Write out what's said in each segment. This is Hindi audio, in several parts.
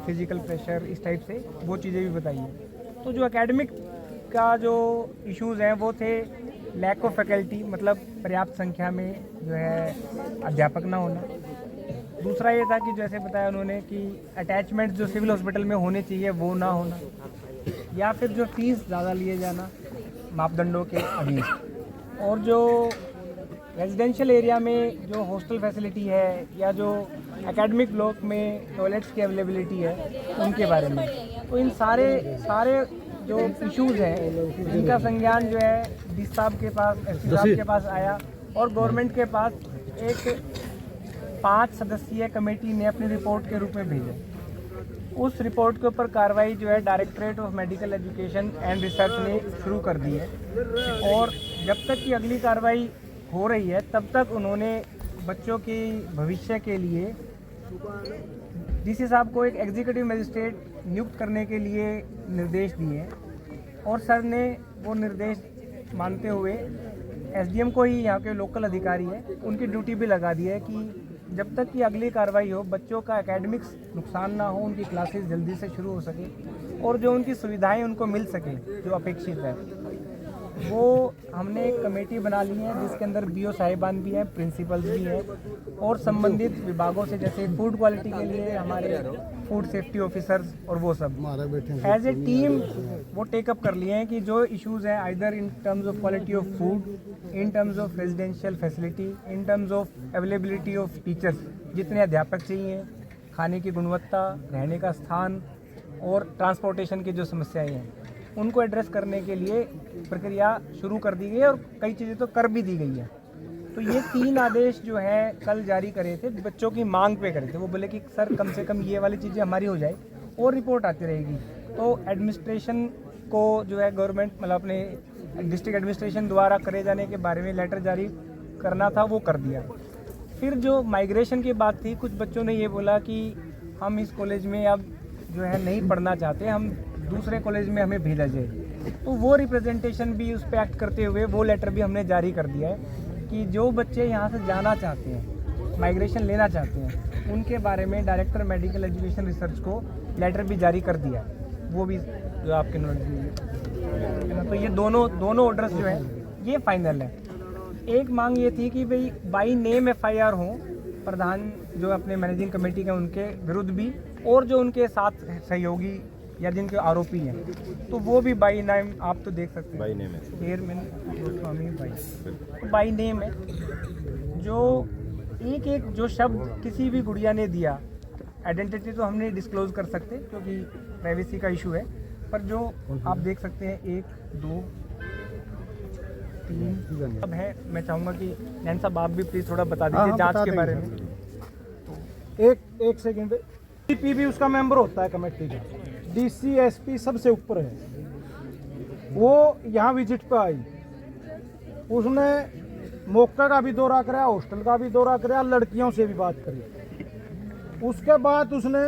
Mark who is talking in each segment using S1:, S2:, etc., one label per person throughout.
S1: फिजिकल प्रेशर, इस टाइप से वो चीज़ें भी बताई हैं। तो जो एकेडमिक का जो इश्यूज़ हैं वो थे लैक ऑफ फैकल्टी, मतलब पर्याप्त संख्या में जो है अध्यापक ना होना। दूसरा ये था कि जैसे बताया उन्होंने कि अटैचमेंट जो सिविल हॉस्पिटल में होने चाहिए वो ना होना, या फिर जो फीस ज़्यादा लिए जाना मापदंडों के अधीन, और जो रेजिडेंशियल एरिया में जो हॉस्टल फैसिलिटी है या जो एकेडमिक ब्लॉक में टॉयलेट्स की अवेलेबिलिटी है उनके बारे में। तो इन सारे जो इश्यूज़ हैं इनका संज्ञान जो है डी साहब के पास, एसपी साहब के पास आया, और गवर्नमेंट के पास एक 5 सदस्यीय कमेटी ने अपनी रिपोर्ट के रूप में भेजा। उस रिपोर्ट के ऊपर कार्रवाई जो है directorate of medical education and research ने शुरू कर दी है, और जब तक की अगली कार्रवाई हो रही है तब तक उन्होंने बच्चों की भविष्य के लिए डीसी साहब को एक एग्जीक्यूटिव मजिस्ट्रेट नियुक्त करने के लिए निर्देश दिए हैं, और सर ने वो निर्देश मानते हुए एसडीएम को ही, यहाँ के लोकल अधिकारी है, उनकी ड्यूटी भी लगा दी है कि जब तक कि अगली कार्रवाई हो बच्चों का एकेडमिक्स नुकसान ना हो, उनकी क्लासेस जल्दी से शुरू हो सके और जो उनकी सुविधाएं उनको मिल सके जो अपेक्षित है। वो हमने एक कमेटी बना ली है जिसके अंदर बीओ साहिबान भी हैं, प्रिंसिपल्स भी हैं, और संबंधित विभागों से जैसे फूड क्वालिटी के लिए हमारे फूड सेफ्टी ऑफिसर्स और वो सब एज ए टीम वो टेकअप कर लिए हैं कि जो इश्यूज़ हैं either in terms of quality of food, in terms of residential facility, in terms of availability of teachers, जितने अध्यापक चाहिए, खाने की गुणवत्ता, रहने का स्थान और ट्रांसपोर्टेशन की जो समस्याएं हैं उनको एड्रेस करने के लिए प्रक्रिया शुरू कर दी गई है, और कई चीज़ें तो कर भी दी गई है। तो ये 3 आदेश जो है कल जारी करे थे, बच्चों की मांग पे करे थे। वो बोले कि सर कम से कम ये वाली चीज़ें हमारी हो जाए और रिपोर्ट आती रहेगी। तो एडमिनिस्ट्रेशन को जो है गवर्नमेंट, मतलब अपने डिस्ट्रिक्ट एडमिनिस्ट्रेशन द्वारा करे जाने के बारे में लेटर जारी करना था, वो कर दिया। फिर जो माइग्रेशन की बात थी, कुछ बच्चों ने ये बोला कि हम इस कॉलेज में अब जो है नहीं पढ़ना चाहते, हम दूसरे कॉलेज में हमें भेजा जाए। तो वो रिप्रेजेंटेशन भी उस पर एक्ट करते हुए वो लेटर भी हमने जारी कर दिया है कि जो बच्चे यहाँ से जाना चाहते हैं, माइग्रेशन लेना चाहते हैं, उनके बारे में डायरेक्टर मेडिकल एजुकेशन रिसर्च को लेटर भी जारी कर दिया, वो भी जो आपके नोटिस में। तो ये दोनों ऑर्डर्स जो है ये फाइनल है। एक मांग ये थी कि भाई बाई नेम एफआईआर हो प्रधान जो अपने मैनेजिंग कमेटी के उनके विरुद्ध भी, और जो उनके साथ सहयोगी या जिनके आरोपी हैं, तो वो भी बाई नेम, आप तो देख सकते हैं बाई नेम है, चेयरमैन गोस्वामी बाई नेम है। जो एक जो शब्द किसी भी गुड़िया ने दिया, आइडेंटिटी तो हमने डिस्क्लोज कर सकते क्योंकि प्राइवेसी का इशू है, पर जो आप देख सकते हैं 1 2 3 अब है। मैं चाहूँगा कि नैन साहब आप भी प्लीज़ थोड़ा बता दीजिए जांच के बारे में।
S2: एक सेकेंड, डीपी भी उसका मेंबर होता है कमेटी का, डीसी एसपी सबसे ऊपर है। वो यहाँ विजिट पे आई, उसने मौका का भी दौरा कराया, हॉस्टल का भी दौरा कराया, लड़कियों से भी बात करी। उसके बाद उसने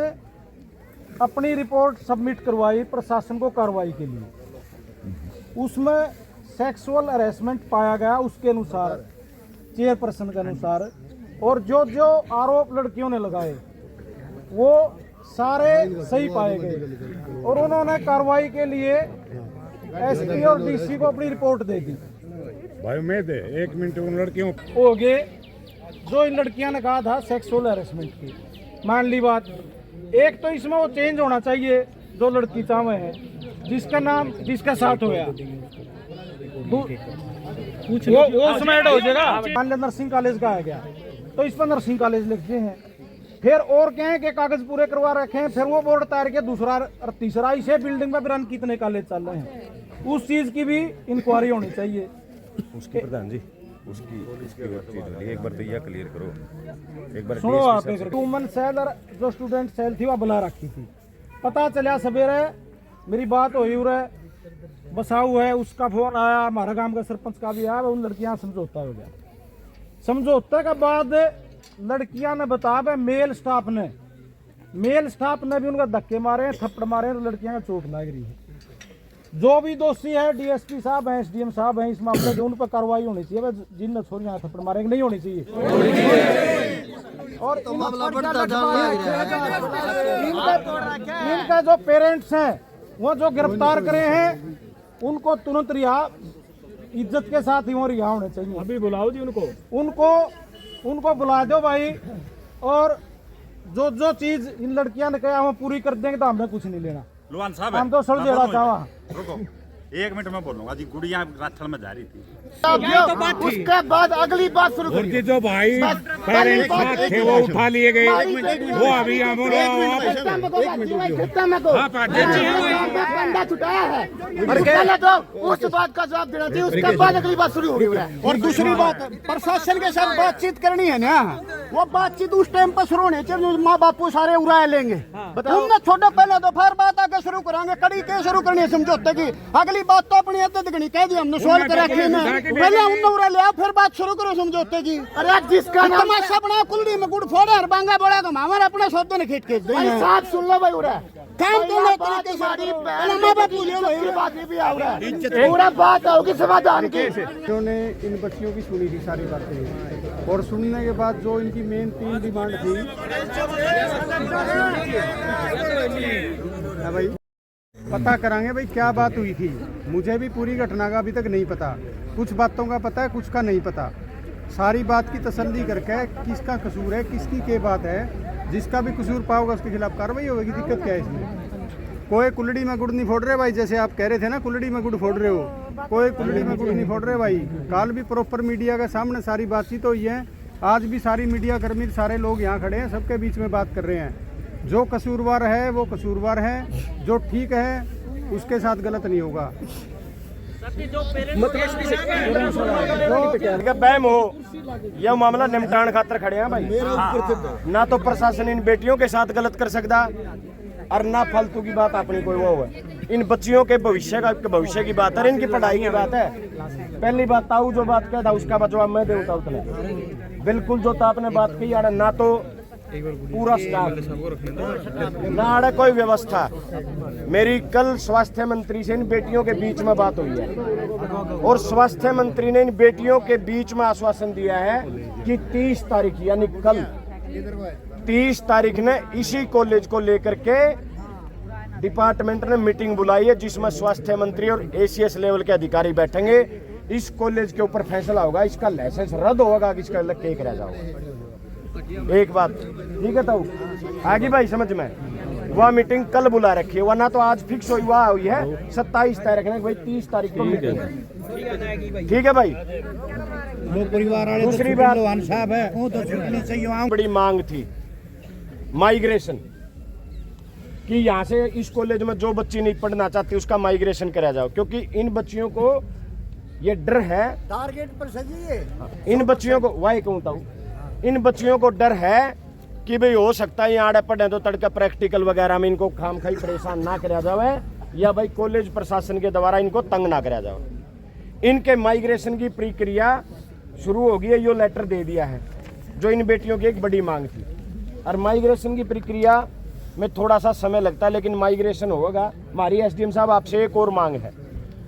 S2: अपनी रिपोर्ट सबमिट करवाई प्रशासन को कार्रवाई के लिए। उसमें सेक्सुअल हरेसमेंट पाया गया उसके अनुसार, चेयरपर्सन के अनुसार, और जो जो आरोप लड़कियों ने लगाए वो सारे सही पाए गए, और उन्होंने कार्रवाई के लिए एसपी और डीसी को अपनी रिपोर्ट दे दी।
S3: भाई मैं दे 1 मिनट उन लड़कियों
S2: हो गए जो इन लड़कियां ने कहा था सेक्सुअल हैरेसमेंट की, मान ली बात। एक तो इसमें वो चेंज होना चाहिए जो लड़की चाहे है, जिसका नाम जिसका साथ होया वो उसमें ऐड हो जाएगा। मान लो नर्सिंग कॉलेज का आ गया तो इस पर नर्सिंग कॉलेज लिखते हैं, फिर और कहें कि कागज पूरे करवा रखे हैं, फिर वो बोर्ड तैयार के दूसरा और तीसरा, इसे बिल्डिंग में रन कितने कॉलेज चल रहे हैं, उस चीज की भी इंक्वायरी होनी चाहिए।
S3: उसकी प्रधान जी उसकी एक बार तो यह क्लियर करो, एक बार
S2: सुनो आप। वुमन सेल और जो स्टूडेंट सेल थी वह बुला रखी थी, पता चला सवेरे मेरी बात हुई उरे बसाऊ है, उसका फोन आया, हमारा गांव का सरपंच का भी आया, उन लड़कियां समझौता हो गया। समझौते के बाद लड़कियां ने बताया मेल स्टाफ ने भी उनका धक्के मारे, थप्पड़ मारे, तो लड़कियां का चोट लग रही है। जो भी दोषी है डीएसपी साहब हैं, एसडीएम साहब हैं, इस मामले में उन पर कार्रवाई होनी चाहिए। जिन छोरियां थप्पड़ मारेंगे नहीं होनी चाहिए। और इनका जो पेरेंट्स हैं वो जो गिरफ्तार करे हैं उनको तुरंत रिहा, इज्जत के साथ ही वो रिहा होने चाहिए।
S1: अभी बुलाओ जी
S2: उनको बुला दो भाई, और जो जो चीज इन लड़कियां ने कहा हम पूरी कर देंगे तो हमने कुछ नहीं लेना।
S4: लुहान साहब
S2: हम तो सड़ देना चाहवा।
S4: रुको 1 मिनट में बोलूंगा जी। गुड़िया राथल में जा रही थी,
S5: उसके बाद अगली बात शुरू करिए।
S6: जो भाई पेरेंट्स थे वो उठा लिए गए, वो अभी
S5: बंदा छुटाया है, पहले तो उस बात का जवाब देना चाहिए, उसके बाद अगली बात शुरू होगी। और दूसरी बात, प्रशासन के साथ बातचीत करनी है ना, वो बातचीत उस टाइम पर शुरू होनी चाहिए। माँ बापू सारे उड़ाए लेंगे, तुमने छोड़ो पहले तो, फिर बात आके शुरू कराएंगे। कड़ी के शुरू करनी है समझौते की, अगली बात तो अपनी अद्दत गणी कह दी हमने, सोल कर रखी ना, पहले हमने उड़ा लिया, फिर बात शुरू करो समझौते की। अरे जिसका तमाशा बना कुल्ली में गुड़ फोड़े और बांगा बड़ा कम हमारे अपने सौदे ने खींच दे। साहब सुन लो भाई, उड़ा काम तो नहीं तरीके से माँ बाप पूछो भाई, बात भी आ रहा है, पूरा बात होगी समाधान की।
S7: इन्होंने इन बच्चियों की सुनी थी सारी बातें, और सुनने के बाद जो इनकी मेन 3 डिमांड थी भाई पता कराएंगे भाई क्या बात हुई थी। मुझे भी पूरी घटना का अभी तक नहीं पता, कुछ बातों का पता है, कुछ का नहीं पता। सारी बात की तसल्ली करके किसका कसूर है, किसकी क्या बात है, जिसका भी कसूर पाओगा उसके खिलाफ कार्रवाई होगी। दिक्कत क्या है इसमें? कोई कुल्लड़ी में गुड़ नहीं फोड़ रहे भाई, जैसे आप कह रहे थे ना कुल्लड़ी में गुड़ फोड़ रहे हो, कोई कुल्लड़ी में गुड़ नहीं फोड़ रहे भाई। कल भी प्रॉपर मीडिया के सामने सारी बातचीत हुई है, आज भी सारी मीडिया कर्मी सारे लोग यहाँ खड़े हैं, सबके बीच में बात कर रहे हैं। जो कसूरवार है वो कसूरवार है, जो ठीक है उसके साथ गलत नहीं होगा।
S8: बहम हो यह मामला निपटान खातर खड़े हैं भाई। ना तो प्रशासन इन बेटियों के साथ गलत कर सकता और ना फालतू की बात अपनी कोई वो है। इन बच्चियों के भविष्य की बात है, इनकी पढ़ाई की बात है। पहली बात ताऊ जो बात कहता उसका जवाब मैं देता उतना बिल्कुल जो आपने बात की यार, ना तो पूरा स्टाफ ना आड़े कोई व्यवस्था। मेरी कल स्वास्थ्य मंत्री से इन बेटियों के बीच में बात हुई है और स्वास्थ्य मंत्री ने इन बेटियों के बीच में आश्वासन दिया है कि 30 तारीख यानी कल 30 तारीख ने इसी कॉलेज को लेकर के डिपार्टमेंट ने मीटिंग बुलाई है, जिसमें स्वास्थ्य मंत्री और ACS लेवल के अधिकारी बैठेंगे। इस कॉलेज के ऊपर फैसला होगा, इसका लाइसेंस रद्द होगा कि इसका अलग केक रह जाओगा। एक बात ठीक है ताऊ, आगे भाई समझ में। वह मीटिंग कल बुला रखी है, वरना तो आज फिक्स हुई है 27 तारीख ने भाई, 30 तारीख को मीटिंग है। ठीक है भाई। दूसरी बात साहब है, वो तो छुट्टी चाहिए। बड़ी मांग थी माइग्रेशन कि यहाँ से इस कॉलेज में जो बच्ची नहीं पढ़ना चाहती उसका माइग्रेशन कराया जाओ, क्योंकि इन बच्चियों को ये डर है,
S5: टारगेट पर सही है।
S8: इन बच्चियों को वाई कहता हूँ, इन बच्चियों को डर है कि भाई हो सकता है यहाँ पढ़े तो तड़का प्रैक्टिकल वगैरह में इनको खाम खाई परेशान ना कराया जाए, या भाई कॉलेज प्रशासन के द्वारा इनको तंग ना कराया जाए। इनके माइग्रेशन की प्रक्रिया शुरू हो गई है, यो लेटर दे दिया है, जो इन बेटियों की एक बड़ी मांग थी। और माइग्रेशन की प्रक्रिया में थोड़ा सा समय लगता है, लेकिन माइग्रेशन होगा। हमारी SDM साहब आपसे एक और मांग है,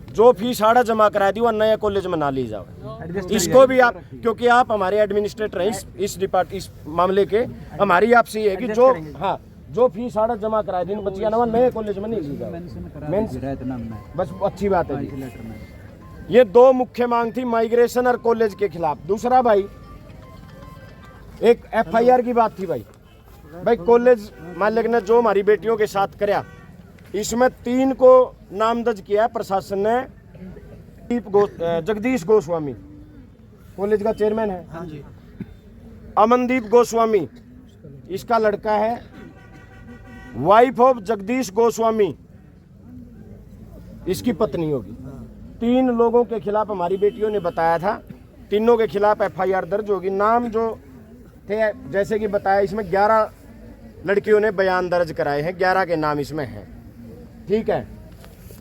S8: जो फीस आड़ा जमा करा दी वो नए कॉलेज में ना ली जाओ। इसको भी आप, क्योंकि आप हमारे एडमिनिस्ट्रेटर हैं इस मामले के, हमारी आपसे ये है कि जो फीस आड़ा जमा करा दी बच्चियां ना नए कॉलेज में नहीं ली जाओ। बस अच्छी बात है जी। ये 2 मुख्य मांग थी, माइग्रेशन और कॉलेज के खिलाफ। दूसरा भाई एक FIR की बात थी भाई कॉलेज मालिक ने जो हमारी बेटियों के साथ कराया, इसमें 3 को नामदर्ज किया है प्रशासन ने। जगदीश गोस्वामी कॉलेज का चेयरमैन है, अमनदीप गोस्वामी इसका लड़का है, वाइफ ऑफ जगदीश गोस्वामी इसकी पत्नी होगी। 3 लोगों के खिलाफ हमारी बेटियों ने बताया था, तीनों के खिलाफ FIR दर्ज होगी। नाम जो थे जैसे कि बताया, इसमें 11 लड़कियों ने बयान दर्ज कराए हैं, 11 के नाम इसमें हैं। ठीक है,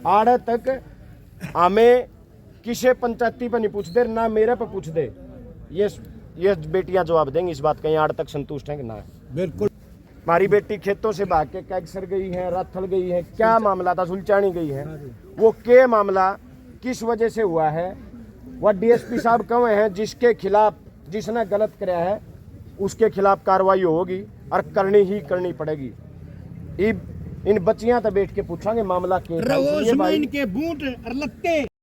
S8: आड़ तक हमें किसे पंचायती पर नहीं पूछ दे, ना मेरे पर पूछ दे, ये बेटियां जवाब देंगी इस बात का, आड़ तक संतुष्ट हैं कि ना। बिल्कुल। हमारी बेटी खेतों से भाग के कैगसर गई है, राथल गई है, क्या मामला था, सुलचानी गई है, वो के मामला किस वजह से हुआ है, वह DSP साहब कौन हैं जिसके खिलाफ, जिसने गलत कराया है, उसके खिलाफ कार्रवाई होगी और करनी ही करनी पड़ेगी। इन बच्चियां तो बैठ के पूछांगे मामला क्या है।
S6: इनके बूट और लत्ते